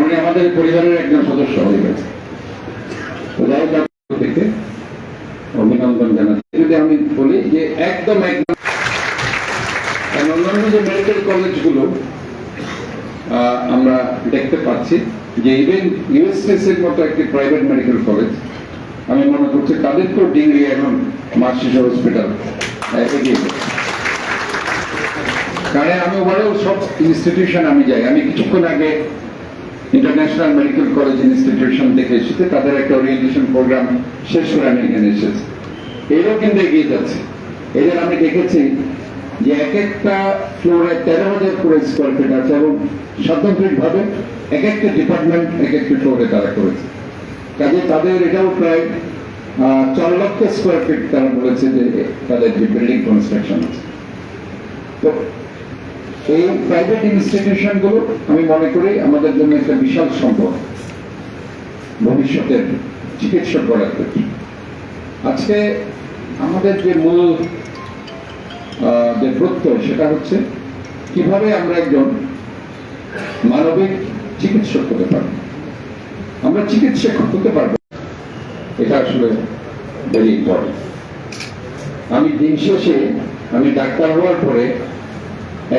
উনি আমাদের পরিবারের একজন সদস্য হয়ে গেছে। থেকে অভিনন্দন জানাচ্ছি। যদি আমি বলি যে একদম অন্যান্য যে মেডিকেল কলেজগুলো আমরা দেখতে পাচ্ছি যে ইভেন ইউএসএসির মতো একটি প্রাইভেট মেডিকেল কলেজ, আমি মনে করছি তাদেরকেও ডিগ্রি এখন মার্শিশো হসপিটাল এগিয়ে গেছে। কারণ আমি ওভারঅল সব ইনস্টিটিউশন আমি যাই। আমি কিছুক্ষণ আগে ইন্টারন্যাশনাল মেডিকেল কলেজ ইনস্টিটিউশন থেকে এসেছে, তাদের একটা ওরিয়েন্টেশন প্রোগ্রাম শেষ করে আমি এখানে এসেছি। এরাও কিন্তু এগিয়ে যাচ্ছে। এদের আমি দেখেছি যে এক একটা ফ্লোরে 13,000 করে স্কোয়ার ফিট আছে এবং স্বাতন্ত্রিক ভাবে এক একটা ডিপার্টমেন্ট এক একটা ফ্লোরে তারা করেছে। কাজে তাদের এটাও প্রায় 4 লক্ষ স্কোয়ার ফিট তারা বলেছে যে তাদের যে বিল্ডিং কনস্ট্রাকশন আছে। তো এই প্রাইভেট ইনস্টিটিউশন গুলো আমি মনে করি আমাদের জন্য একটা বিশাল সম্পদ ভবিষ্যতের চিকিৎসক গড়ার ক্ষেত্রে। আজকে আমাদের যে মূল যে প্রত্যয় সেটা হচ্ছে কিভাবে আমরা একজন মানবিক চিকিৎসক হতে পারবো, আমরা চিকিৎসক হতে পারবো, এটা আসলে ভেরি ইম্পর্টেন্ট। আমি দিন শেষে আমি ডাক্তার হওয়ার পরে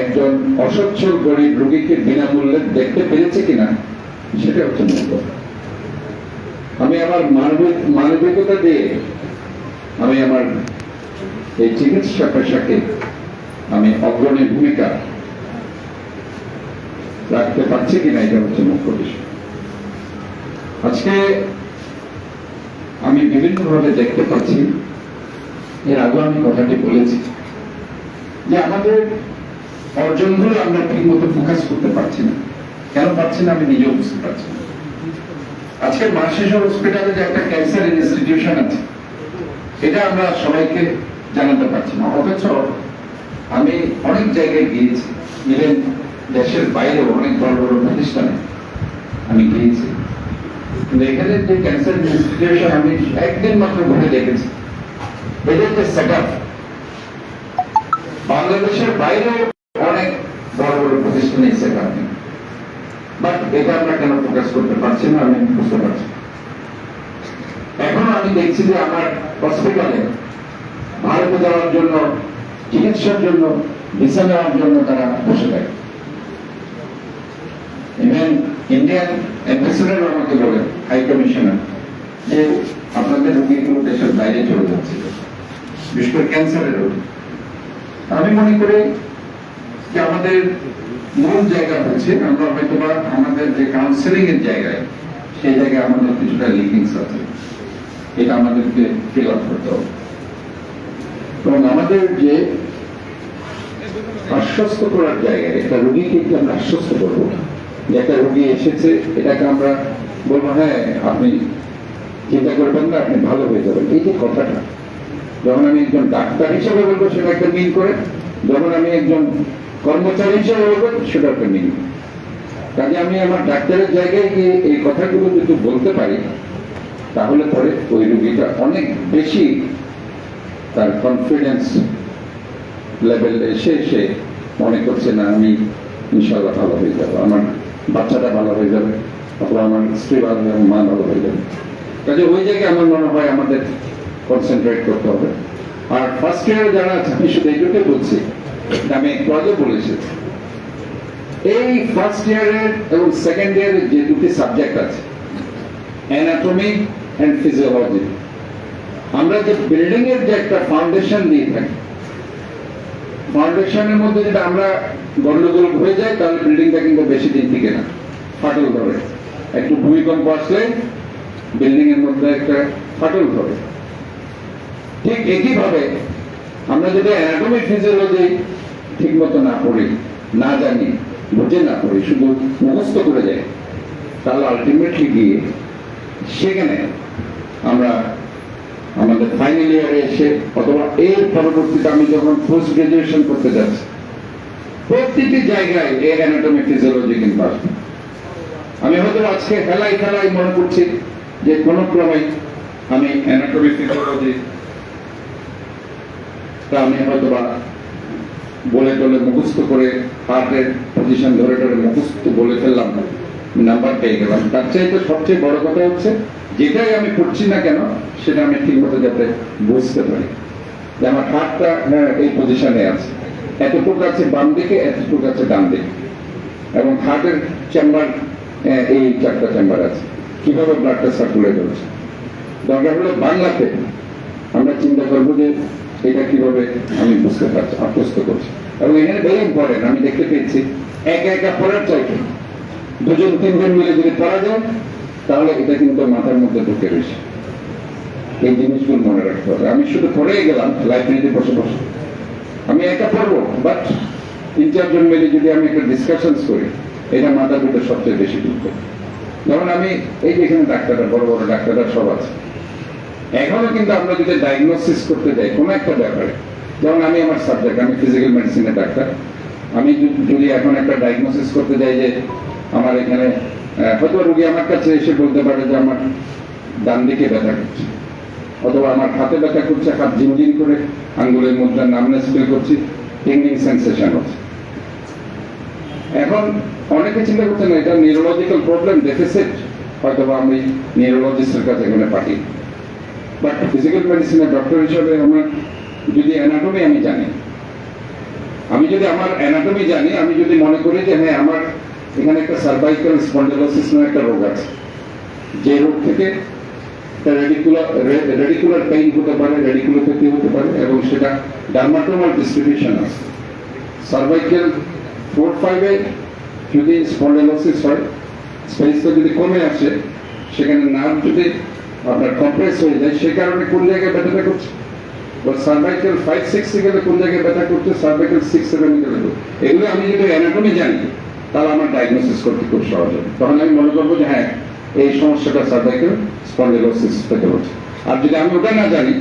একজন অসচ্ছল গরিব রোগীকে বিনামূল্যে দেখতে পেরেছি কিনা সেটা হচ্ছে মূল কথা। আমি আমার মানবিকতা দিয়ে আমি আমার এই চিকিৎসা পেশাকে আমি অগ্রণী ভূমিকা রাখতে পারছি কিনা এটা হচ্ছে মুখ্য বিষয়। আজকে আমি বিভিন্নভাবে দেখতে পাচ্ছি, এর আগে আমি কথাটি বলেছি যে আমাদের অর্জনগুলো আমরা ঠিক মতো ফোকাস করতে পারছি না। কেন পারছি না আমি নিজেও বুঝতে পারছি না। আজকে মার্শিশো হসপিটালে যে একটা ক্যান্সার ইনস্টিটিউশন আছে এটা আমরা সবাইকে জানাতে পারছি না। অথচ আমি অনেক জায়গায় গিয়েছি, ইভেন দেশের বাইরেও অনেক বড় বড় প্রতিষ্ঠানে আমি গিয়েছি, কিন্তু এখানে যে ক্যান্সার ইনস্টিটিউশন আমি একদিন মাত্র ঘুরে দেখেছি। এদের যে সেট আপ বাংলাদেশের বাইরেও অনেক বড় বড় প্রতিষ্ঠানে সেট আপ নেই, বাট এটা আমরা কেন ফোকাস করতে পারছি না আমি বুঝতে পারছি। এখনো আমি দেখছি যে আমার হসপিটালে ভারতে যাওয়ার জন্য, চিকিৎসার জন্য, ভিসা নেওয়ার জন্য তারা বসে থাকে। ইভেন ইন্ডিয়ান অ্যাম্বাসেডর আমাকে বলেন, হাই কমিশনার, যে আপনাদের রোগীগুলো দেশের বাইরে চলে যাচ্ছে, বিশেষ করে ক্যান্সারের রোগী। আমি মনে করি যে আমাদের মূল জায়গা হচ্ছে আমরা হয়তো বা আমাদের যে কাউন্সেলিং এর জায়গায় সেই জায়গায় আমাদের কিছুটা লিকিংস আছে, এটা আমাদেরকে ফিল আপ করতে হবে। এবং আমাদের যে আশ্বস্ত করার জায়গায় একটা রোগীকে কি আমরা আশ্বস্ত করবো যে একটা রোগী এসেছে, এটাকে আমরা বলবো হ্যাঁ আপনি চিন্তা করবেন না, আপনি ভালো হয়ে যাবেন, এই যে কথাটা যখন আমি একজন ডাক্তার হিসেবে বলবো সেটা একটা মিন করে, যখন আমি একজন কর্মচারী হিসেবে বলবো সেটা একটা মিন। কাজে আমি আমার ডাক্তারের জায়গায় গিয়ে এই কথাগুলো যদি বলতে পারি তাহলে পরে ওই রোগীটা অনেক বেশি তার কনফিডেন্স লেভেল এসে সে মনে করছে না আমি ইনশাআল্লাহ ভালো হয়ে যাবো, আমার বাচ্চাটা ভালো হয়ে যাবে, অথবা আমার স্ত্রী ভালো যাবে, মা ভালো হয়ে যাবে। কাজে ওই জায়গায় আমার মনে হয় আমাদের কনসেন্ট্রেট করতে হবে। আর ফার্স্ট ইয়ারে যারা আছে আমি শুধু এইটুকুই বলছি, আমি একটু আগে বলে এসেছি, এই ফার্স্ট ইয়ারের এবং সেকেন্ড ইয়ারের যে দুটি সাবজেক্ট আছে অ্যানাটমি এন্ড ফিজিওলজি, আমরা যে বিল্ডিং এর যে একটা ফাউন্ডেশন দিয়ে থাকি, ফাউন্ডেশনের মধ্যে যেটা আমরা গন্ডগোল হয়ে যায় তাহলে বিল্ডিংটা কিন্তু বেশি দিন টিকে না, ফাটল ধরে। একটু ভূমিকম্প আসলে বিল্ডিং এর মধ্যে একটা ফাটল ধরে। ঠিক একইভাবে আমরা যদি অ্যানাটমি ফিজিওলজি ঠিক মতো না পড়ি, না জানি, বুঝে না পড়ি, শুধু মুখস্থ করে যাই, তাহলে আলটিমেটলি গিয়ে সেখানে আমরা আমাদের ফাইনাল ইয়ারে এসে অথবা এর পরবর্তীতে আমি যখন পোস্ট গ্রাজুয়েশন করতে যাচ্ছি প্রতিটি জায়গায় এর অ্যানাটমি ফিজিওলজি কিন্তু আসবে। আমি হয়তো আজকে খেলাই মনে করছি যে কোনো ক্রমে আমি অ্যানাটমি ফিজিওলজি আমি হয়তো বা বলে টলে মুখস্থ করে হার্টের পজিশন ধরে মুখস্থ বলে ফেললাম, নাম্বার পেয়ে গেলাম। তার চাইতে সবচেয়ে বড় কথা হচ্ছে যেটাই আমি করছি না কেন সেটা আমি ঠিক মতো যাতে বুঝতে পারি যে আমার হাতটা এই পজিশনে আছে, এতটুকু আছে বাম দিকে, এতটুকু আছে ডান দিকে, এবং হার্টের চেম্বার এই 4টা চেম্বার আছে, কিভাবে ব্লাডটা সার্কুলেট হচ্ছে। দরকার হলে বাংলাতে আমরা চিন্তা করবো যে এটা কিভাবে আমি বুঝতে পারছি, আত্মস্থ করছি। এবং এখানে ভেরি ইম্পর্টেন্ট, আমি দেখতে পেয়েছি একা একা পড়ার চাইতে 2-3 মিলে যদি পড়া যায় তাহলে এটা কিন্তু মাথার মধ্যে ঢুকে রয়েছে। এই জিনিসগুলো মনে রাখতে হবে। আমি শুধু পড়েই গেলাম লাইব্রেরিতে বসে বসে, আমি একা পড়বো, বাট 3-4 জন মিলে যদি আমি একটা ডিসকাশনস করি এটা মাথার ভিতরে সবচেয়ে বেশি ঢুকবে। যেমন আমি এই যে এখানে ডাক্তাররা, বড় বড় ডাক্তাররা সব আছে, এখনো কিন্তু আমরা যদি ডায়াগনোসিস করতে যাই কোনো একটা ব্যাপারে, যেমন আমি আমার সাবজেক্ট, আমি ফিজিক্যাল মেডিসিনের ডাক্তার, আমি যদি এখন একটা ডায়াগনোসিস করতে যাই যে আমার এখানে হয়তো রোগী আমার কাছে এসে বলতে পারে যে আমার ডান দিকে ব্যথা করছে, অথবা আমার হাতে ব্যথা করছে, হাত ঝিনঝিন করে আঙ্গুলের মধ্যে নামনেস ফিল করছি, টিংলিং সেন্সেশন হচ্ছে। এখন অনেকে চিন্তা করছে না এটা নিউরোলজিক্যাল প্রবলেম, ডেফিসিট, হয়তো আমি নিউরোলজিস্টের কাছে এখানে পাঠি। বাট ফিজিক্যাল মেডিসিনের ডক্টর হিসেবে আমার যদি অ্যানাটমি আমি জানি, আমি যদি আমার অ্যানাটমি জানি, আমি যদি মনে করি যে হ্যাঁ আমার এখানে একটা সার্ভাইকাল স্পন্ডিলোসিস নামে একটা রোগ আছে, যে রোগ থেকে রেডিকুলার পেইন হতে পারে, রেডিকুলোপ্যাথি হতে পারে, এবং সেটা ডার্মাটোমাল ডিস্ট্রিবিউশন আছে। সার্ভাইকাল 4-5-এ যদি স্পন্ডিলোসিস হয়, স্পেসটা যদি কমে আসে, সেখানে নার্ভ যদি আপনার কম্প্রেস হয়ে যায়, সে কারণে কোন জায়গায় ব্যথাটা করছে, সার্ভাইকাল 5-6 গেলে কোন জায়গায় ব্যথা করছে, সার্ভাইকাল 6-7 গেলে। এগুলো আমি যদি অ্যানাটমি জানি তাহলে আমার ডায়াগনোসিস করতে খুব সহজ হবে। তখন আমি মনে করবো যে হ্যাঁ এই সমস্যাটা সার্ভাইকাল স্পন্ডিলোসিস থেকে হচ্ছে। আর যদি আমি ওটা না জানি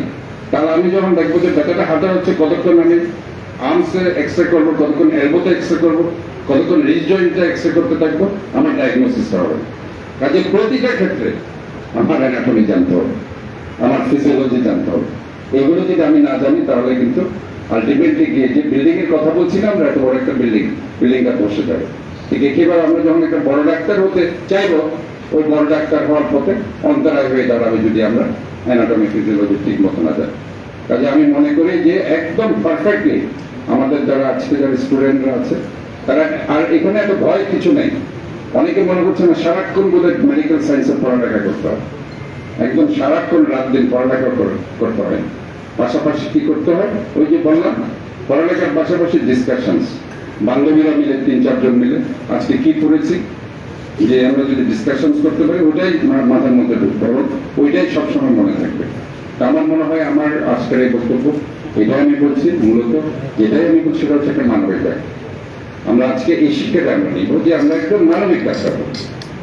তাহলে আমি যখন দেখবো যে ব্যথাটা হাঁটা হচ্ছে, কতক্ষণ আমি আর্মসে এক্সরে করবো, কতক্ষণ এলবোতে এক্সরে করবো, কতক্ষণ রিজ জয়েন্টে এক্সরে করতে থাকবো, আমার ডায়াগনোসিসটা হবে। কাজে প্রতিটা ক্ষেত্রে আমার অ্যানাটমি জানতে হবে, আমার ফিজিওলজি জানতে হবে। এগুলো যদি আমি না জানি তাহলে কিন্তু আলটিমেটলি গিয়ে যে বিল্ডিং এর কথা বলছিলাম আমরা, এত বড় একটা বিল্ডিংটা বসে যাবে। ঠিক একেবারে আমরা যখন একটা বড় ডাক্তার হতে চাইবো, ওই বড় ডাক্তার হওয়ার পথে অন্তরায় হয়ে দাঁড়াবে যদি আমরা অ্যানাটমি ফিজিওলজি ঠিক মতো না জানি। কাজে আমি মনে করি যে একদম পারফেক্টলি আমাদের যারা আজকে যারা স্টুডেন্টরা আছে তারা, আর এখানে এত ভয় কিছু নেই। অনেকে মনে করছে না সারাক্ষণ বোধহয় মেডিকেল সায়েন্সের পড়ালেখা করতে হবে, একদম সারাক্ষণ রাত দিন পড়ালেখা করতে হয়। পাশাপাশি কি করতে হয়, ওই যে বললাম পড়ালেখার পাশাপাশি ডিসকাশনস, বান্ধবীরা মিলে 3-4 জন মিলে আজকে কি করেছি, যে আমরা যদি ডিসকাশনস করতে পারি ওইটাই মাথার মধ্যে ঢুকতে হবে, ওইটাই সবসময় মনে থাকবে। তা আমার মনে হয় আমার আজকের এই বক্তব্য এটাই আমি বলছি, মূলত যেটাই আমি বলছি সেটা হচ্ছে একটা মানবিক ডাক্তার। আমরা আজকে এই শিক্ষাটা আমরা নিব যে আমরা একদম মানবিক ডাক্তার হব,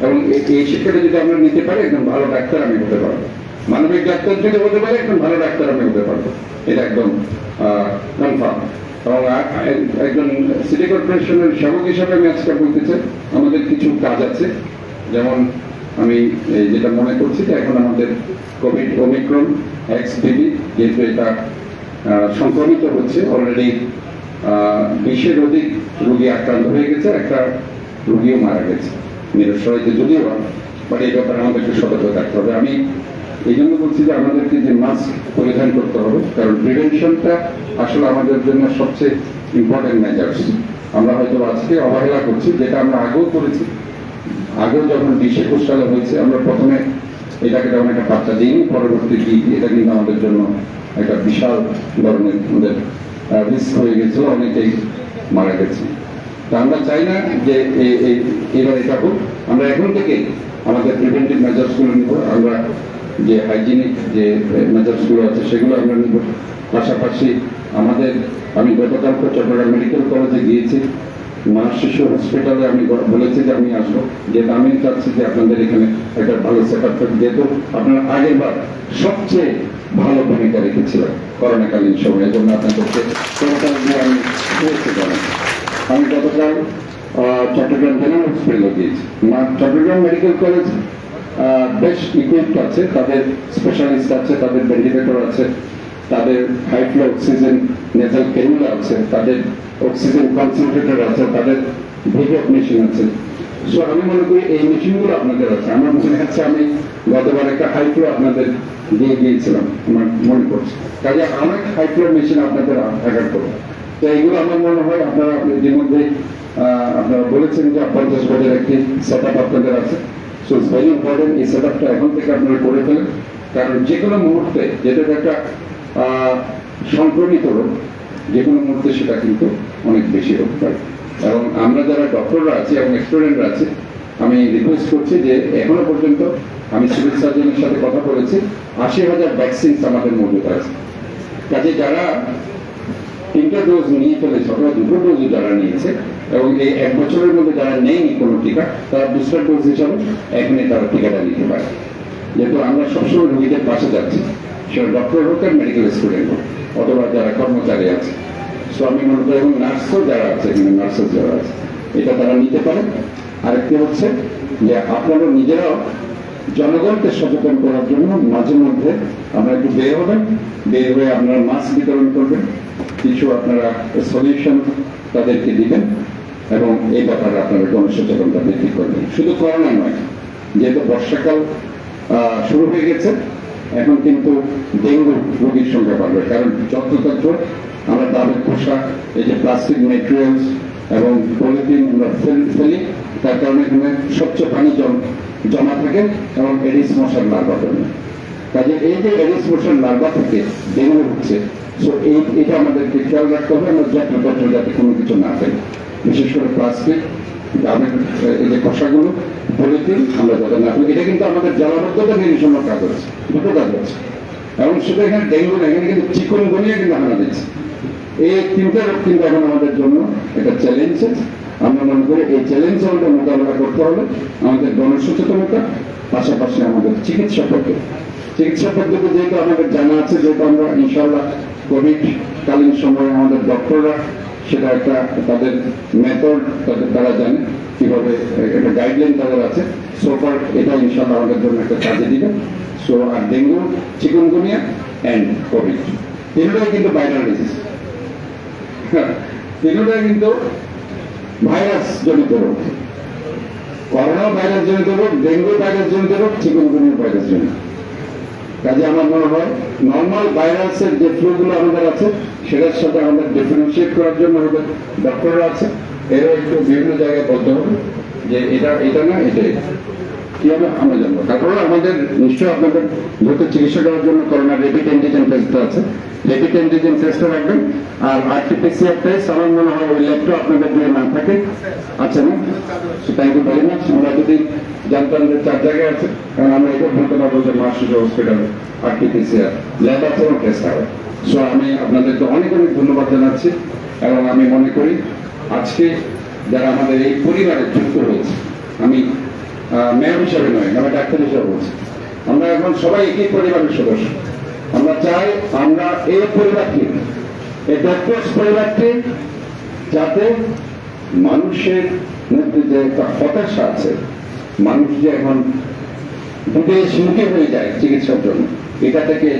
এবং এই শিক্ষাটা যদি আমরা নিতে পারি একদম ভালো ডাক্তার আমি হতে পারবো। মানবিক ডাক্তার যদি হতে পারে একদম ভালো ডাক্তার আমি হতে পারবো, এটা একদম কনফার্ম। এবং একজন সিটি কর্পোরেশনের সেবক হিসাবে আমি আজকে বলতে চাই আমাদের কিছু কাজ আছে। যেমন আমি যেটা মনে করছি যে এখন আমাদের কোভিড ওমিক্রন XBB যেহেতু এটা সংক্রমিত হচ্ছে, অলরেডি 20-এর অধিক রোগী আক্রান্ত হয়ে গেছে, একটা রোগীও মারা গেছে নিরসরাইতে, যদিও বাট এই ব্যাপারে আমাদেরকে সতর্ক থাকতে হবে। আমি এই জন্য বলছি যে আমাদেরকে যে মাস্ক পরিধান করতে হবে, কারণ প্রিভেনশনটা আসলে আমাদের জন্য সবচেয়ে ইম্পর্টেন্ট মেজার্স। আমরা হয়তো আজকে অবহেলা করছি, যেটা আমরা আগেও করেছি। আগেও যখন 20-21 সালে হয়েছে আমরা প্রথমে এটাকে তেমন একটা বার্তা দিইনি, পরবর্তী দিক এটা কিন্তু আমাদের জন্য একটা বিশাল ধরনের আমাদের রিস্ক হয়ে গেছিল, অনেকেই মারা গেছে। তা আমরা চাই না যে এবার এটা হোক, আমরা এখন থেকে আমাদের প্রিভেন্টিভ মেজার্সগুলো নিব, আমরা যে হাইজিনিক যে মেজার্সগুলো আছে সেগুলো আমরা নিব। পাশাপাশি আমি গতকালকে চট্টগ্রাম মেডিকেল কলেজে গিয়েছি, মা শিশু হসপিটালে আমি বলেছি যে আমি আসবো, যেহেতু আমি চাচ্ছি যে আপনাদের এখানে একটা ভালো সেট আপ থাকে, যেহেতু আপনারা আগের বার সবচেয়ে ভালো ভূমিকা রেখেছিলেন করোনাকালীন সময়ে, জন্য আপনাদেরকে আমি গতকাল চট্টগ্রাম জেনারেল হসপিটালে গিয়েছি। চট্টগ্রাম মেডিকেল কলেজ বেশ ইকুইপড আছে, তাদের স্পেশালিস্ট আছে, তাদের ভেন্টিলেটর আছে, তাদের high flow oxygen nasal cannula আছে, তাদের অক্সিজেন কনসেন্ট্রেটর আছে, তাদের ভিডিও মেশিন আছে। সো আমি মনে করি এই মেশিনগুলো আপনাদের আছে। আমার মনে আছে আমি গতবার একটা হাই ফ্লো আপনাদের দিয়ে গিয়েছিলাম, আমার মনে পড়ছে। কাজে অনেক হাই ফ্লো মেশিন আপনাদের থাকার কথা। তো এইগুলো আমার মনে হয় আপনারা ইতিমধ্যে আপনারা বলেছেন যে 50 বছরের একটি সেট আপ আপনাদের আছে। সো ইটস ভেরি ইম্পর্টেন্ট এই সেট আপটা এখন থেকে আপনারা করে ফেলেন, কারণ যে কোনো মুহূর্তে যেটা একটা সংক্রমিত রোগ, যে কোনো মুহূর্তে সেটা কিন্তু অনেক বেশি হতে পারে। এবং আমরা যারা ডক্টররা আছি এবং স্টুডেন্টরা আছি, আমি রিকোয়েস্ট করছি যে এখনো পর্যন্ত আমি সিভিল সার্জনের সাথে কথা বলেছি, 80,000 ভ্যাকসিনস আমাদের মজুদ আছে। কাজে যারা 3টা ডোজ নিয়ে ফেলেছে অথবা 2টো ডোজ যারা নিয়েছে এবং এই 1 বছরের মধ্যে যারা নেয়নি কোনো টিকা, তারা বুস্টার ডোজ হিসাবে এখনই তারা টিকাটা নিতে পারে। যেহেতু আমরা সবসময় রোগীদের পাশে যাচ্ছি, সেটা ডক্টর হোক আর মেডিকেল স্টুডেন্ট হোক অথবা যারা কর্মচারী আছে। সো আমি মনে করি এবং নার্সও যারা আছে, এখানে নার্সেস যারা আছে, এটা তারা নিতে পারে। আরেকটি হচ্ছে যে আপনারা নিজেরাও জনগণকে সচেতন করার জন্য মাঝে মধ্যে আমরা একটু বের হবেন, বের হয়ে আপনারা মাস্ক বিতরণ করবেন, কিছু আপনারা সলিউশন তাদেরকে দিবেন এবং এই ব্যাপারে আপনারা গণসচেতনতা বৃদ্ধি করবেন। শুধু করোনা নয়, যেহেতু বর্ষাকাল শুরু হয়ে গেছে, এখন কিন্তু ডেঙ্গু রোগীর সংখ্যা বাড়বে। কারণ যত্রতত্র আমরা দাবের খোসা, এই যে প্লাস্টিক ম্যাটেরিয়ালস এবং পলিথিন আমরা ফেলি, তার কারণে এখানে স্বচ্ছ পানি জমা থাকে এবং এডিস মশার লার্ভা জন্মে। কাজে এই যে এডিস মশার লার্ভা থেকে ডেঙ্গু হচ্ছে, সো এটা আমাদেরকে খেয়াল রাখতে হবে, আমরা যত্রতত্র যাতে কোনো কিছু না ফেলি, বিশেষ করে প্লাস্টিক, ডাবের এই যে খোসাগুলো, পলিথিন আমরা যাতে না ফেলি। এটা কিন্তু আমাদের জলাবদ্ধতা নিরসনের কাজ হচ্ছে, দুটো কাজ হচ্ছে। এবং সেটা এখানে ডেঙ্গু না, এখানে কিন্তু চিকুনগুনিয়া কিন্তু হানা দিচ্ছে। এই 3টা রোগ কিন্তু এখন আমাদের জন্য একটা চ্যালেঞ্জ। আমরা মনে করি এই চ্যালেঞ্জ আমাদের মোকাবেলা করতে হবে আমাদের গণসচেতনতা, পাশাপাশি আমাদের চিকিৎসা পদ্ধতি যেহেতু আমাদের জানা আছে, যেহেতু আমরা ইনশাআল্লাহ কোভিড কালীন সময়ে আমাদের ডক্টররা সেটা একটা তাদের মেথড তারা জানে কিভাবে, একটা গাইডলাইন তাদের আছে। সোফার এটা ইনশাআল্লাহ আমাদের জন্য একটা কাজে দিবে। সো আর ডেঙ্গু, চিকুনগুনিয়া অ্যান্ড কোভিড, তিনটাই কিন্তু ভাইরাল ডিজিজ, তিনটাই কিন্তু ভাইরাস জনিত রোগ। করোনা ভাইরাস জনিত রোগ, ডেঙ্গু ভাইরাস জনিত রোগ, চিকুনগুনিয়া ভাইরাস জনিত। কাজে আমার মনে হয় নর্মাল ভাইরাসের যে ফ্লুগুলো আমাদের আছে, সেটার সাথে আমাদের ডিফারেন্সিয়েট করার জন্য আমাদের ডক্টররা আছে, এরা একটু বিভিন্ন জায়গায় বলতে হবে যে এটা না এটাই কিভাবে আমরা জানবো। তারপরে আমাদের নিশ্চয়ই আপনাদের দ্রুত চিকিৎসা করার জন্য করোনা র্যাপিড অ্যান্টিজেন টেস্ট আছে, র্যাপিড অ্যান্টিজেন টেস্টটা রাখবেন। আর আরটিপিসিআর টেস্ট আমার মনে হয় ওই ল্যাবটা আপনাদের যদি না থাকে, আচ্ছা না, থ্যাংক ইউ ভেরি মাচ। আমরা যদি জানতাম যে 4 জায়গায় আছে, কারণ আমরা এটা বলতে পারবো যে মা শিশু হসপিটাল আরটিপিসিআর ল্যাব আছে এবং টেস্ট হবে। সো আমি আপনাদেরকে অনেক অনেক ধন্যবাদ জানাচ্ছি এবং আমি মনে করি আজকে যারা আমাদের এই পরিবারে যুক্ত হয়েছে, আমি মেয়র হিসাবে নয়, আমি ডাক্তার হিসাবে বলছি, আমরা এখন সবাই একই পরিবারের সদস্য। আমরা চাই আমরা এই পরিবারটি, এই ডক্টরস পরিবারটি, যাতে মানুষের মধ্যে যে একটা হতাশা আছে, মানুষ যে এখন বিদেশমুখী হয়ে যায় চিকিৎসার জন্য, এটা থেকে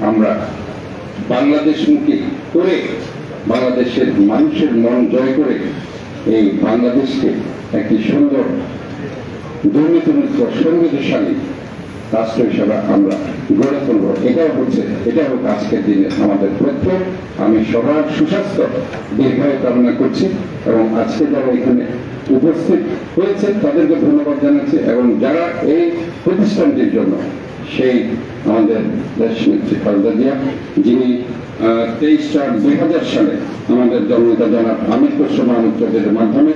আমরা বাংলাদেশমুখী করে, বাংলাদেশের মানুষের মন জয় করে এই বাংলাদেশকে একটি সুন্দর দুর্নীতিমুক্ত সমৃদ্ধশালী রাষ্ট্র হিসাবে আমরা গড়ে তুলব। এটা হোক আজকের দিনে আমাদের প্রত্যয়। আমি সবার সুস্বাস্থ্য দীর্ঘায়ু কামনা করছি এবং আজকে যারা এখানে উপস্থিত হয়েছে তাদেরকে ধন্যবাদ জানাচ্ছি এবং যারা এই প্রতিষ্ঠানটির জন্য, সেই আমাদের দেশনেত্রী খালেদা জিয়া, যিনি 23/4/2000 সালে আমাদের জননেতা জনাব আমির খসরু মাহমুদ চৌধুরীর মাধ্যমে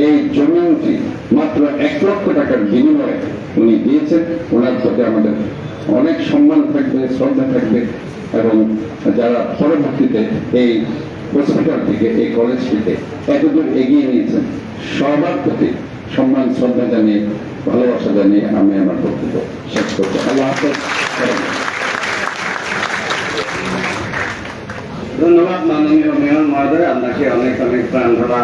এই জমিনটি মাত্র 1 লক্ষ টাকার বিনিময়ে উনি দিয়েছেন। ওনার প্রতি আমাদের অনেক সম্মান থাকবে, শ্রদ্ধা থাকবে এবং যারা পরবর্তীতে এই হসপিটালটিকে, এই কলেজটিকে এতদূর এগিয়ে নিয়েছেন, সবার প্রতি সম্মান শ্রদ্ধা জানিয়ে, ভালোবাসা জানিয়ে আমি আমার বক্তব্য শেষ করছি। আল্লাহ হাফেজ। ধন্যবাদ মাননীয় মেয়র মহোদয়, আপনাকে অনেক অনেক প্রাণ ভরা